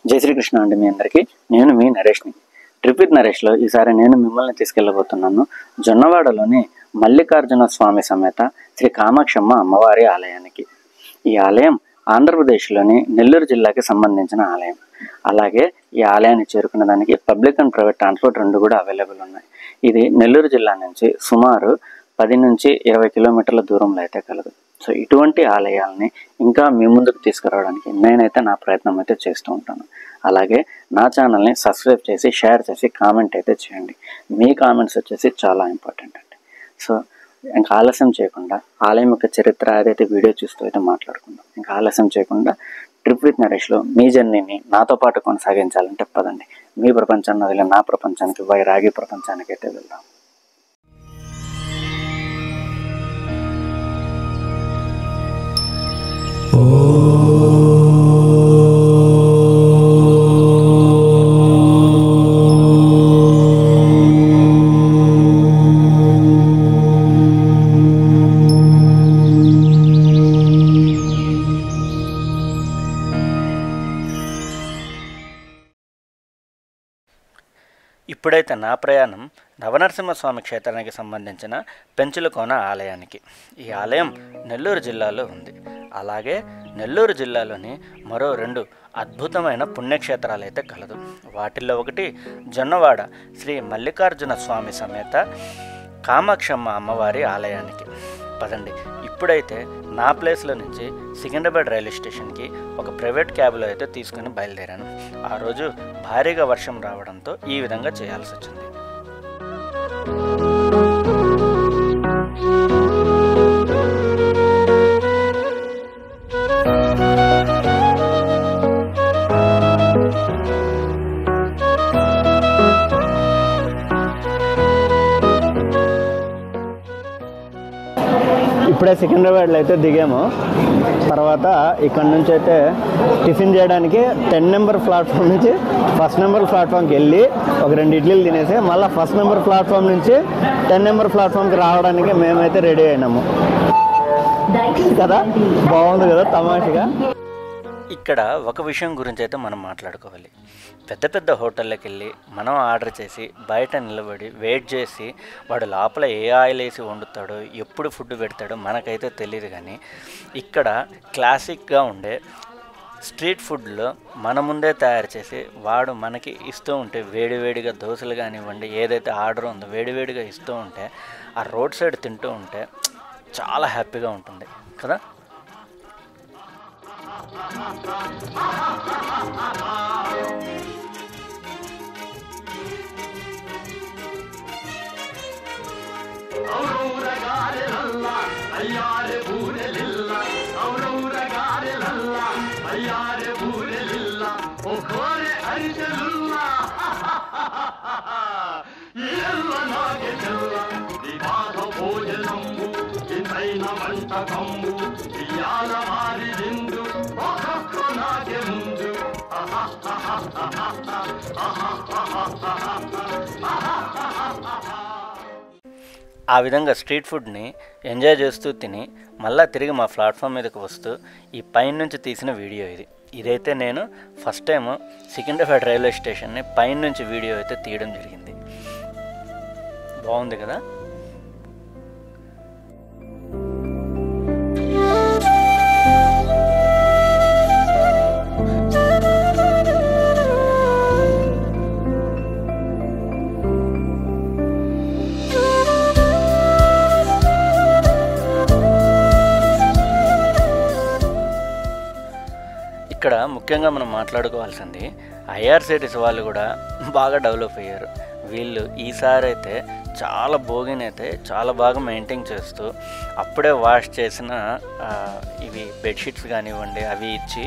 జై శ్రీకృష్ణ అండి మీ అందరికీ. నేను మీ నరేష్ని. ట్రిప్ విత్ నరేష్లో ఈసారి నేను మిమ్మల్ని తీసుకెళ్ళబోతున్నాను జొన్నవాడలోని మల్లికార్జున స్వామి సమేత శ్రీ కామాక్షమ్మ అమ్మవారి ఆలయానికి. ఈ ఆలయం ఆంధ్రప్రదేశ్లోని నెల్లూరు జిల్లాకి సంబంధించిన ఆలయం. అలాగే ఈ ఆలయాన్ని చేరుకునే దానికి పబ్లిక్ అండ్ ప్రైవేట్ ట్రాన్స్పోర్ట్ రెండు కూడా అవైలబుల్ ఉన్నాయి. ఇది నెల్లూరు జిల్లా నుంచి సుమారు 10 నుంచి 20 కిలోమీటర్ల దూరంలో అయితే కలదు. సో ఇటువంటి ఆలయాలని ఇంకా మీ ముందుకు తీసుకురావడానికి నేనైతే నా ప్రయత్నం అయితే చేస్తూ ఉంటాను. అలాగే నా ఛానల్ని సబ్స్క్రైబ్ చేసి షేర్ చేసి కామెంట్ అయితే చేయండి. మీ కామెంట్స్ వచ్చేసి చాలా ఇంపార్టెంట్ అండి. సో ఇంకా ఆలస్యం చేయకుండా ఆలయం యొక్క చరిత్ర ఏదైతే వీడియో చూస్తూ అయితే మాట్లాడుకుందాం. ఇంకా ఆలస్యం చేయకుండా ట్రిప్ విత్ నరేష్లో మీ జర్నీని నాతో పాటు కొనసాగించాలంటే పదండి, మీ ప్రపంచాన్ని వదిలే నా ప్రపంచానికి, వైరాగి ప్రపంచానికి అయితే వెళ్దాం. ఇప్పుడైతే నా ప్రయాణం నవనరసింహస్వామి క్షేత్రానికి సంబంధించిన పెంచులకోన ఆలయానికి. ఈ ఆలయం నెల్లూరు జిల్లాలో ఉంది. అలాగే నెల్లూరు జిల్లాలోని మరో 2 అద్భుతమైన పుణ్యక్షేత్రాలు అయితే కలదు. వాటిల్లో ఒకటి జొన్నవాడ శ్రీ మల్లికార్జున స్వామి సమేత కామాక్షమ్మ అమ్మవారి ఆలయానికి. పదండి, ఇప్పుడైతే నా ప్లేస్లో నుంచి సికింద్రాబాద్ రైల్వే స్టేషన్కి ఒక ప్రైవేట్ క్యాబ్లో అయితే తీసుకుని బయలుదేరాను. ఆ రోజు భారీగా వర్షం రావడంతో ఈ విధంగా చేయాల్సి వచ్చింది. ఇప్పుడే సికింద్రాబాద్లో అయితే దిగాము. తర్వాత ఇక్కడ నుంచి అయితే టిఫిన్ చేయడానికి 10 నెంబర్ ప్లాట్ఫామ్ నుంచి 1st నెంబర్ ప్లాట్ఫామ్కి వెళ్ళి ఒక 2 ఇడ్లీలు తినేసి మళ్ళీ 1st నెంబర్ ప్లాట్ఫామ్ నుంచి 10 నెంబర్ ప్లాట్ఫామ్కి రావడానికి మేమైతే రెడీ అయినాము కదా. బాగుంది కదా తమాషగా. ఇక్కడ ఒక విషయం గురించి అయితే మనం మాట్లాడుకోవాలి. పెద్ద పెద్ద హోటళ్ళకి వెళ్ళి మనం ఆర్డర్ చేసి బయట నిలబడి వెయిట్ చేసి వాడు లోపల ఏ ఆయిల్ వేసి వండుతాడో ఎప్పుడు ఫుడ్ పెడతాడో మనకైతే తెలియదు. కానీ ఇక్కడ క్లాసిక్గా ఉండే స్ట్రీట్ ఫుడ్లో మన ముందే తయారు చేసి వాడు మనకి ఇస్తూ ఉంటే వేడివేడిగా దోశలు కానివ్వండి, ఏదైతే ఆర్డర్ ఉందో వేడివేడిగా ఇస్తూ ఉంటే ఆ రోడ్ సైడ్ తింటూ ఉంటే చాలా హ్యాపీగా ఉంటుంది కదా. ఆ విధంగా స్ట్రీట్ ఫుడ్ని ఎంజాయ్ చేస్తూ తిని మళ్ళీ తిరిగి మా ప్లాట్ఫామ్ మీదకి వస్తూ ఈ పైన నుంచి తీసిన వీడియో ఇదైతే నేను ఫస్ట్ టైం సికింద్రాబాద్ రైల్వే స్టేషన్ని పైన నుంచి వీడియో అయితే తీయడం జరిగింది. బాగుంది కదా. ఇక్కడ ముఖ్యంగా మనం మాట్లాడుకోవాల్సింది ఐఆర్సిటిసి వాళ్ళు కూడా బాగా డెవలప్ అయ్యారు. వీళ్ళు ఈసారి అయితే చాలా బోగిని అయితే చాలా బాగా మెయింటైన్ చేస్తూ అప్పుడే వాష్ చేసిన ఇవి బెడ్షీట్స్ కానివ్వండి అవి ఇచ్చి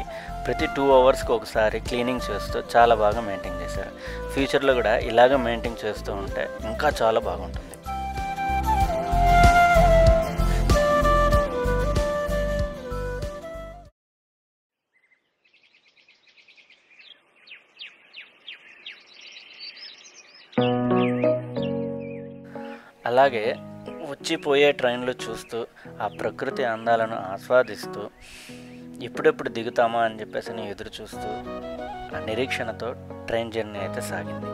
ప్రతి 2 అవర్స్కి ఒకసారి క్లీనింగ్ చేస్తూ చాలా బాగా మెయింటైన్ చేశారు. ఫ్యూచర్లో కూడా ఇలాగ మెయింటైన్ చేస్తూ ఉంటే ఇంకా చాలా బాగుంటుంది. అలాగే వచ్చిపోయే ట్రైన్లు చూస్తూ ఆ ప్రకృతి అందాలను ఆస్వాదిస్తూ ఎప్పుడెప్పుడు దిగుతామా అని చెప్పేసి నేను ఎదురు చూస్తూ ఆ నిరీక్షణతో ట్రైన్ జర్నీ అయితే సాగింది.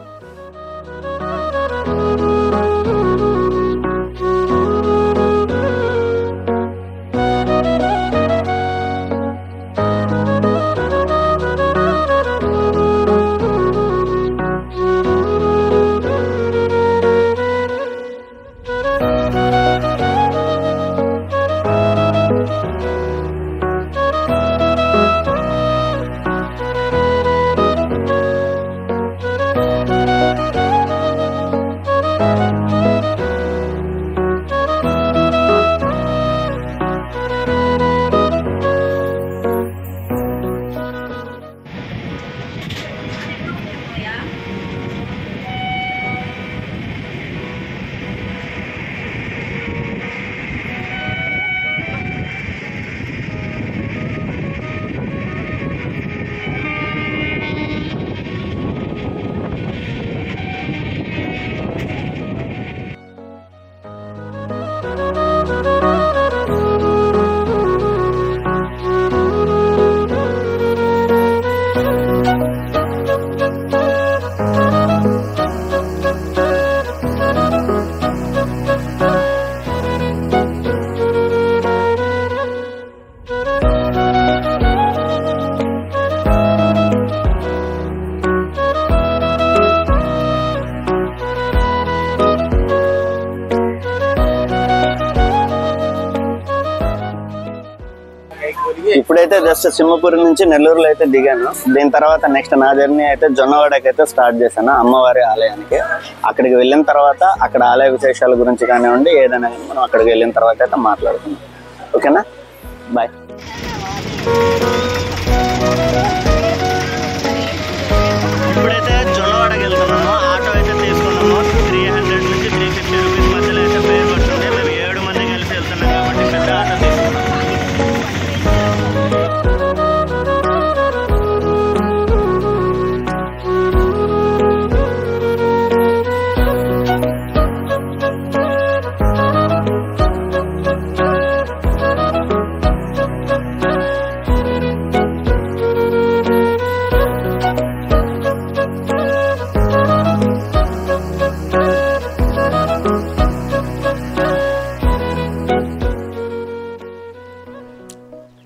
ఇప్పుడైతే జస్ట్ సింహపురి నుంచి నెల్లూరులో అయితే దిగాను. దీని తర్వాత నెక్స్ట్ నా జర్నీ అయితే జొన్నవాడకి అయితే స్టార్ట్ చేశాను, అమ్మవారి ఆలయానికి. అక్కడికి వెళ్ళిన తర్వాత అక్కడ ఆలయ విశేషాల గురించి కానివ్వండి ఏదైనా కానీ మనం అక్కడికి వెళ్ళిన తర్వాత అయితే మాట్లాడుకుందాం. ఓకేనా, బాయ్. ఇప్పుడైతే జొన్నవాడకి వెళ్తున్నాము. ఆటో అయితే తీసుకున్నాము. 300 నుంచి 350 రూపీస్ మధ్యలో అయితే పేరు పడుతుంది. మేము 7 మంది కలిసి వెళ్తున్నాం కాబట్టి పెద్ద ఆటో తీసుకున్నాం.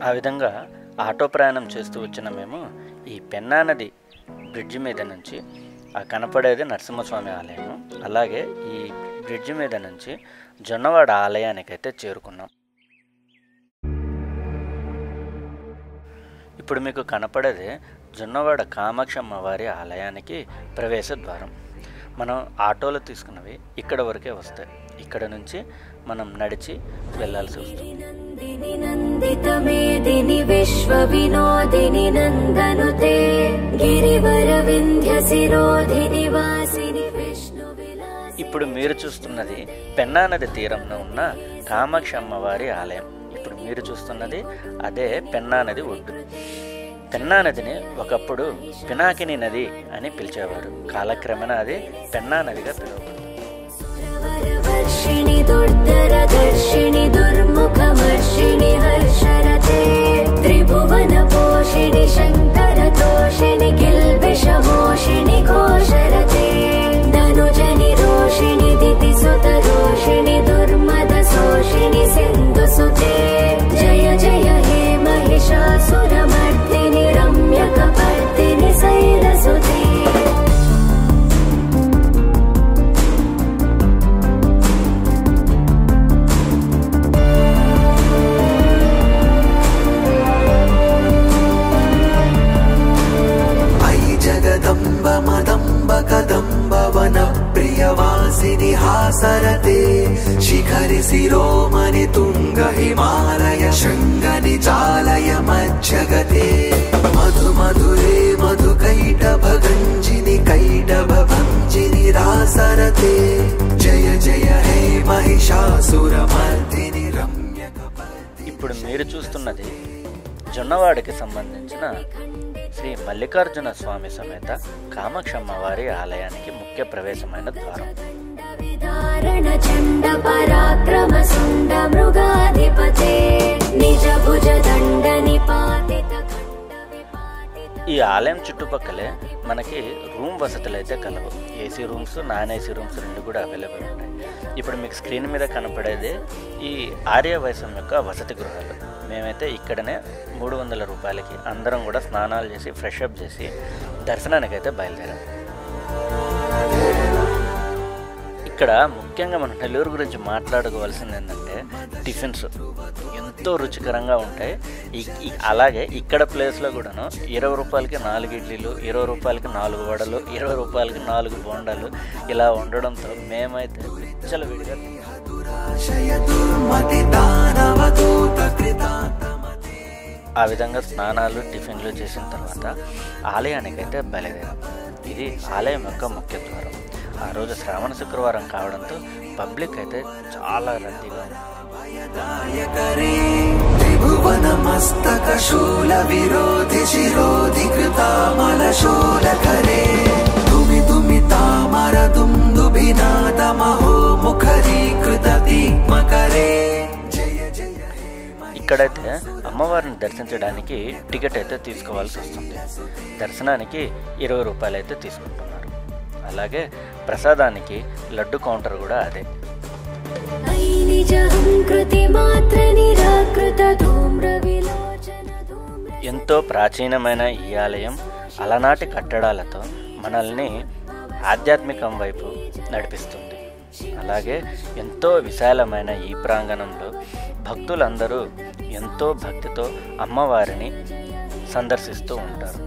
ఆ విధంగా ఆటో ప్రయాణం చేస్తూ వచ్చిన మేము ఈ పెన్నా నది బ్రిడ్జి మీద నుంచి ఆ కనపడేది నరసింహస్వామి ఆలయము, అలాగే ఈ బ్రిడ్జి మీద నుంచి జొన్నవాడ ఆలయానికైతే చేరుకున్నాం. ఇప్పుడు మీకు కనపడేది జొన్నవాడ కామాక్షమ్మ వారి ఆలయానికి ప్రవేశ ద్వారం. మనం ఆటోలో తీసుకున్నవి ఇక్కడ వరకే వస్తాయి. ఇక్కడ నుంచి మనం నడిచి వెళ్ళాల్సి వస్తుంది. ఇప్పుడు మీరు చూస్తున్నది పెన్నా నది తీరంలో ఉన్న కామాక్షి అమ్మవారి ఆలయం. ఇప్పుడు మీరు చూస్తున్నది అదే పెన్నా నది ఒడ్డు. పెన్నా నదిని ఒకప్పుడు పినాకిని నది అని పిలిచేవారు. కాలక్రమేణా అది పెన్నా నదిగా పిలువబడింది. దుర్ధరదర్శిని దుర్ముఖమర్షిణి హర్షరతే త్రిభువన పోషిణి శంకర తోషిణి కిల్బిషమోషిణి ఘోషరతే ధనుజని రోషిణి దితిసుత రోషిణి దుర్మద శోషిణి సింధుసుతే జయ జయ హే మహిషాసురమర్దిని రమ్యకపర్దిని శైలసుతే. प्रियवासिनि हासरते शिखरि शिरोमणि तुंग हिमालय शृंगनि चालय मज्जगते मधु मधुरे मधुकैटभ गंजिनि कैटभ भंजिनि रासरते जय जय हे महिषासुरमर्दिनि रम्यकपर्दिनि. ఇప్పుడు మీరు చూస్తున్నది జొన్నవాడకి సంబంధించిన శ్రీ మల్లికార్జున స్వామి సమేత కామాక్షమ్మ వారి ఆలయానికి ముఖ్య ప్రవేశమైన ద్వారం. ఈ ఆలయం చుట్టుపక్కలే మనకి రూమ్ వసతులు అయితే కలవు. AC rooms, non AC rooms రెండు కూడా అవైలబుల్ ఉంటాయి. ఇప్పుడు మీకు స్క్రీన్ మీద కనపడేది ఈ ఆర్య వైశ్యం యొక్క వసతి గృహాలు. మేమైతే ఇక్కడనే 300 రూపాయలకి అందరం కూడా స్నానాలు చేసి ఫ్రెష్ అప్ చేసి దర్శనానికైతే బయలుదేరాం. ఇక్కడ ముఖ్యంగా మనం నెల్లూరు గురించి మాట్లాడుకోవాల్సింది ఏంటంటే టిఫిన్స్ ఎంతో రుచికరంగా ఉంటాయి. అలాగే ఇక్కడ ప్లేస్లో కూడాను 20 రూపాయలకి 4 ఇడ్లీలు, 20 రూపాయలకి 4 వడలు, 20 రూపాయలకి 4 బోండాలు ఇలా ఉండడంతో మేమైతే విచ్చలవిడిగా ఆ విధంగా స్నానాలు టిఫిన్లు చేసిన తర్వాత ఆలయానికైతే బయలుదేరాం. ఇది ఆలయం యొక్క ముఖ్య ద్వారం. ఆ రోజు శ్రావణ శుక్రవారం కావడంతో పబ్లిక్ అయితే చాలా రద్దీగా ఉంది. ఇక్కడైతే అమ్మవారిని దర్శించడానికి టికెట్ అయితే తీసుకోవాల్సి వస్తుంది. దర్శనానికి 20 రూపాయలు అయితే తీసుకుంటున్నారు. అలాగే ప్రసాదానికి లడ్డు కౌంటర్ కూడా అదే. ఎంతో ప్రాచీనమైన ఈ ఆలయం అలనాటి కట్టడాలతో మనల్ని ఆధ్యాత్మికం వైపు నడిపిస్తుంది. అలాగే ఎంతో విశాలమైన ఈ ప్రాంగణంలో భక్తులందరూ ఎంతో భక్తితో అమ్మవారిని సందర్శిస్తూ ఉంటారు.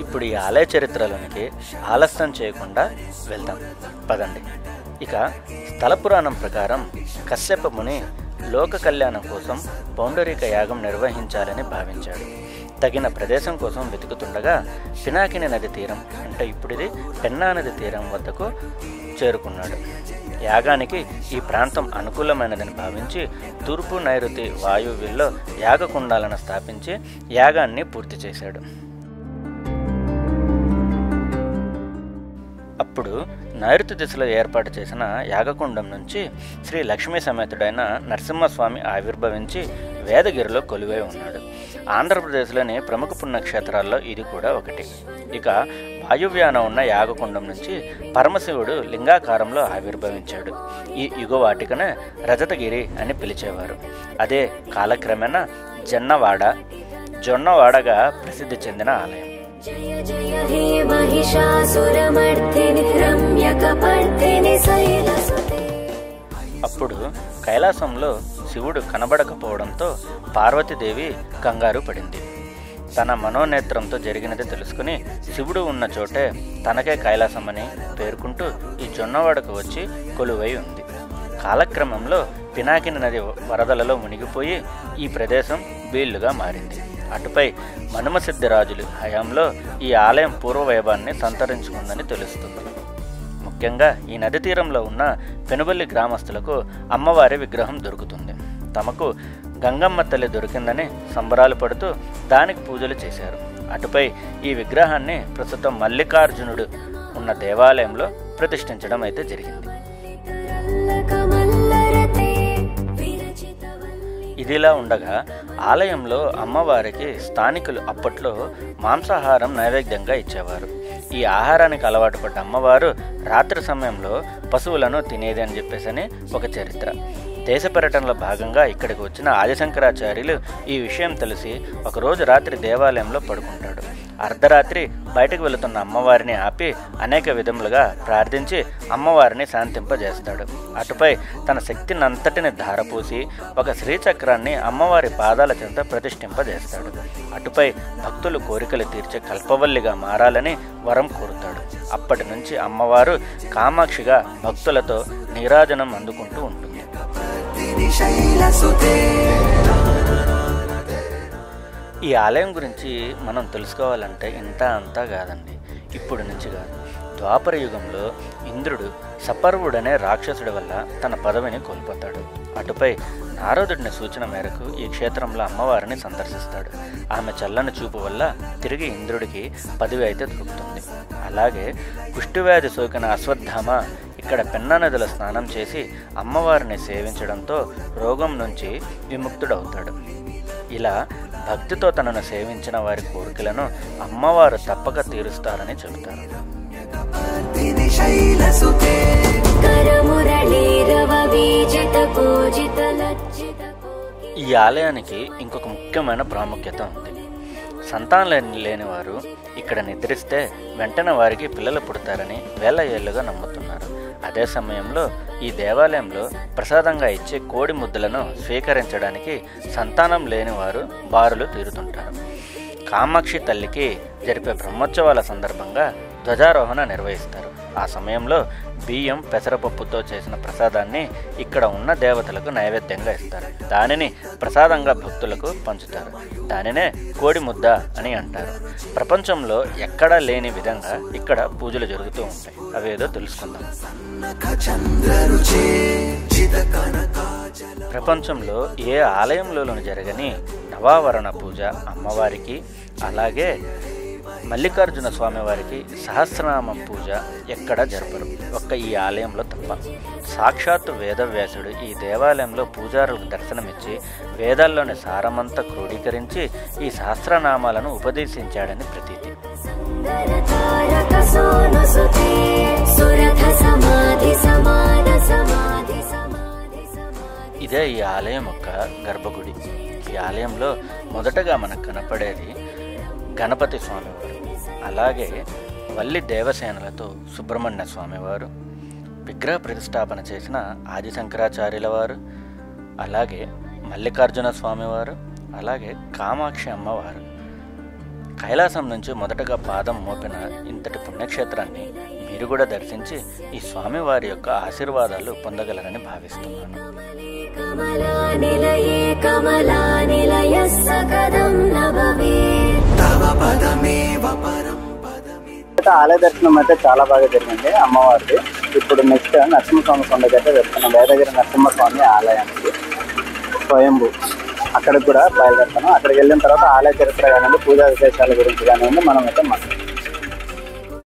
ఇప్పుడు ఈ ఆలయ చరిత్రలోనికి ఆలస్యం చేయకుండా వెళ్దాం పదండి. ఇక స్థల పురాణం ప్రకారం కశ్యప ముని లోక కళ్యాణం కోసం పౌండరీక యాగం నిర్వహించాలని భావించాడు. తగిన ప్రదేశం కోసం వెతుకుతుండగా పినాకిని నది తీరం, అంటే ఇప్పుడు ఇది పెన్నా నది తీరం వద్దకు చేరుకున్నాడు. యాగానికి ఈ ప్రాంతం అనుకూలమైనదని భావించి తూర్పు నైరుతి వాయువ్యంలో యాగకుండాలను స్థాపించి యాగాన్ని పూర్తి చేశాడు. అప్పుడు నైరుతి దిశలో ఏర్పాటు చేసిన యాగకుండం నుంచి శ్రీ లక్ష్మీ సమేతుడైన నరసింహస్వామి ఆవిర్భవించి వేదగిరిలో కొలువై ఉన్నాడు. ఆంధ్రప్రదేశ్లోని ప్రముఖ పుణ్యక్షేత్రాల్లో ఇది కూడా ఒకటి. ఇక వాయువ్యాన ఉన్న యాగకుండం నుంచి పరమశివుడు లింగాకారంలో ఆవిర్భవించాడు. ఈ యుగవాటికనే రజతగిరి అని పిలిచేవారు. అదే కాలక్రమేణా జొన్నవాడగా ప్రసిద్ధి చెందిన ఆలయం. అప్పుడు కైలాసంలో శివుడు కనబడకపోవడంతో పార్వతీదేవి కంగారు పడింది. తన మనోనేత్రంతో జరిగినది తెలుసుకుని శివుడు ఉన్న చోటే తనకే కైలాసమని పేర్కొంటూ ఈ జొన్నవాడకు వచ్చి కొలువై ఉంది. కాలక్రమంలో పినాకిని నది వరదలలో మునిగిపోయి ఈ ప్రదేశం బీళ్లుగా మారింది. అటుపై మనుమసిద్ధిరాజులు హయాంలో ఈ ఆలయం పూర్వవైభవాన్ని సంతరించుకుందని తెలుస్తుంది. ముఖ్యంగా ఈ నది తీరంలో ఉన్న పెనుబల్లి గ్రామస్తులకు అమ్మవారి విగ్రహం దొరుకుతుంది. తమకు గంగమ్మ తల్లి దొరికిందని సంబరాలు పడుతూ దానికి పూజలు చేశారు. అటుపై ఈ విగ్రహాన్ని ప్రస్తుతం మల్లికార్జునుడు ఉన్న దేవాలయంలో ప్రతిష్ఠించడం అయితే జరిగింది. ఇదిలా ఉండగా ఆలయంలో అమ్మవారికి స్థానికులు అప్పట్లో మాంసాహారం నైవేద్యంగా ఇచ్చేవారు. ఈ ఆహారానికి అలవాటు పడ్డ అమ్మవారు రాత్రి సమయంలో పశువులను తినేది అని చెప్పేసి ఒక చరిత్ర. దేశ పర్యటనలో భాగంగా ఇక్కడికి వచ్చిన ఆదిశంకరాచార్యులు ఈ విషయం తెలిసి ఒకరోజు రాత్రి దేవాలయంలో పడుకుంటాడు. అర్ధరాత్రి బయటకు వెళుతున్న అమ్మవారిని ఆపి అనేక విధములుగా ప్రార్థించి అమ్మవారిని శాంతింపజేస్తాడు. అటుపై తన శక్తిని అంతటిని ధారపోసి ఒక శ్రీచక్రాన్ని అమ్మవారి పాదాల చెంత ప్రతిష్ఠింపజేస్తాడు. అటుపై భక్తులు కోరికలు తీర్చే కల్పవల్లిగా మారాలని వరం కోరుతాడు. అప్పటి నుంచి అమ్మవారు కామాక్షిగా భక్తులతో నీరాజనం అందుకుంటూ ఉంటుంది. ఈ ఆలయం గురించి మనం తెలుసుకోవాలంటే ఇంత అంతా కాదండి, ఇప్పుడు నుంచి కాదు. ద్వాపర యుగంలో ఇంద్రుడు సపర్వుడనే రాక్షసుడి వల్ల తన పదవిని కోల్పోతాడు. అటుపై నారదుడిని సూచన మేరకు ఈ క్షేత్రంలో అమ్మవారిని సందర్శిస్తాడు. ఆమె చల్లని చూపు వల్ల తిరిగి ఇంద్రుడికి పదవి అయితే దొరుకుతుంది. అలాగే కుష్ఠవ్యాధి సోకిన అశ్వత్థామ ఇక్కడ పెన్నా నదిలో స్నానం చేసి అమ్మవారిని సేవించడంతో రోగం నుంచి విముక్తుడవుతాడు. ఇలా భక్తితో తనను సేవించిన వారి కోరికలను అమ్మవారు తప్పక తీరుస్తారని చెబుతారు. ఈ ఆలయానికి ఇంకొక ముఖ్యమైన ప్రాముఖ్యత ఉంది. సంతానం లేనివారు ఇక్కడ నిద్రిస్తే వెంటనే వారికి పిల్లలు పుడతారని వేల ఏళ్లుగా నమ్ముతున్నారు. అదే సమయంలో ఈ దేవాలయంలో ప్రసాదంగా ఇచ్చే కోడి ముద్దలను స్వీకరించడానికి సంతానం లేనివారు బారులు తీరుతుంటారు. కామాక్షి తల్లికి జరిపే బ్రహ్మోత్సవాల సందర్భంగా ధ్వజారోహణ నిర్వహిస్తారు. ఆ సమయంలో బియ్యం పెసరపప్పుతో చేసిన ప్రసాదాన్ని ఇక్కడ ఉన్న దేవతలకు నైవేద్యంగా ఇస్తారు. దానిని ప్రసాదంగా భక్తులకు పంచుతారు. దానినే కోడి ముద్ద అని అంటారు. ప్రపంచంలో ఎక్కడా లేని విధంగా ఇక్కడ పూజలు జరుగుతూ ఉంటాయి. అవేదో తెలుసుకుందాం. ప్రపంచంలో ఏ ఆలయంలోనూ జరగని నవావరణ పూజ అమ్మవారికి, అలాగే మల్లికార్జున స్వామి వారికి సహస్రనామం పూజ ఎక్కడ జరపరు, ఒక్క ఈ ఆలయంలో తప్ప. సాక్షాత్తు వేదవ్యాసుడు ఈ దేవాలయంలో పూజారులకు దర్శనమిచ్చి వేదాల్లోని సారమంతా క్రోడీకరించి ఈ సహస్రనామాలను ఉపదేశించాడని ప్రతీతి. ఇదే ఈ ఆలయం యొక్క గర్భగుడి. ఈ ఆలయంలో మొదటగా మనకు కనపడేది గణపతి స్వామివారు, అలాగే వల్లి దేవసేనలతో సుబ్రహ్మణ్య స్వామివారు, విగ్రహ ప్రతిష్టాపన చేసిన ఆదిశంకరాచార్యుల వారు, అలాగే మల్లికార్జున స్వామివారు, అలాగే కామాక్షి అమ్మవారు. కైలాసం నుంచి మొదటగా పాదం మోపిన ఇంతటి పుణ్యక్షేత్రాన్ని మీరు కూడా దర్శించి ఈ స్వామివారి యొక్క ఆశీర్వాదాలు పొందగలరని భావిస్తున్నాను. ఆలయ దర్శనం అయితే చాలా బాగా జరిగింది అమ్మవారిది. ఇప్పుడు నెక్స్ట్ నరసింహస్వామి కొండకి అయితే వెళ్తున్నాం. వేదగిరి నరసింహస్వామి ఆలయానికి స్వయంభూ, అక్కడికి కూడా బయలుదేరుతాను. అక్కడికి వెళ్ళిన తర్వాత ఆలయ చరిత్ర కానివ్వండి, పూజా విశేషాల గురించి కానివ్వండి మనం అయితే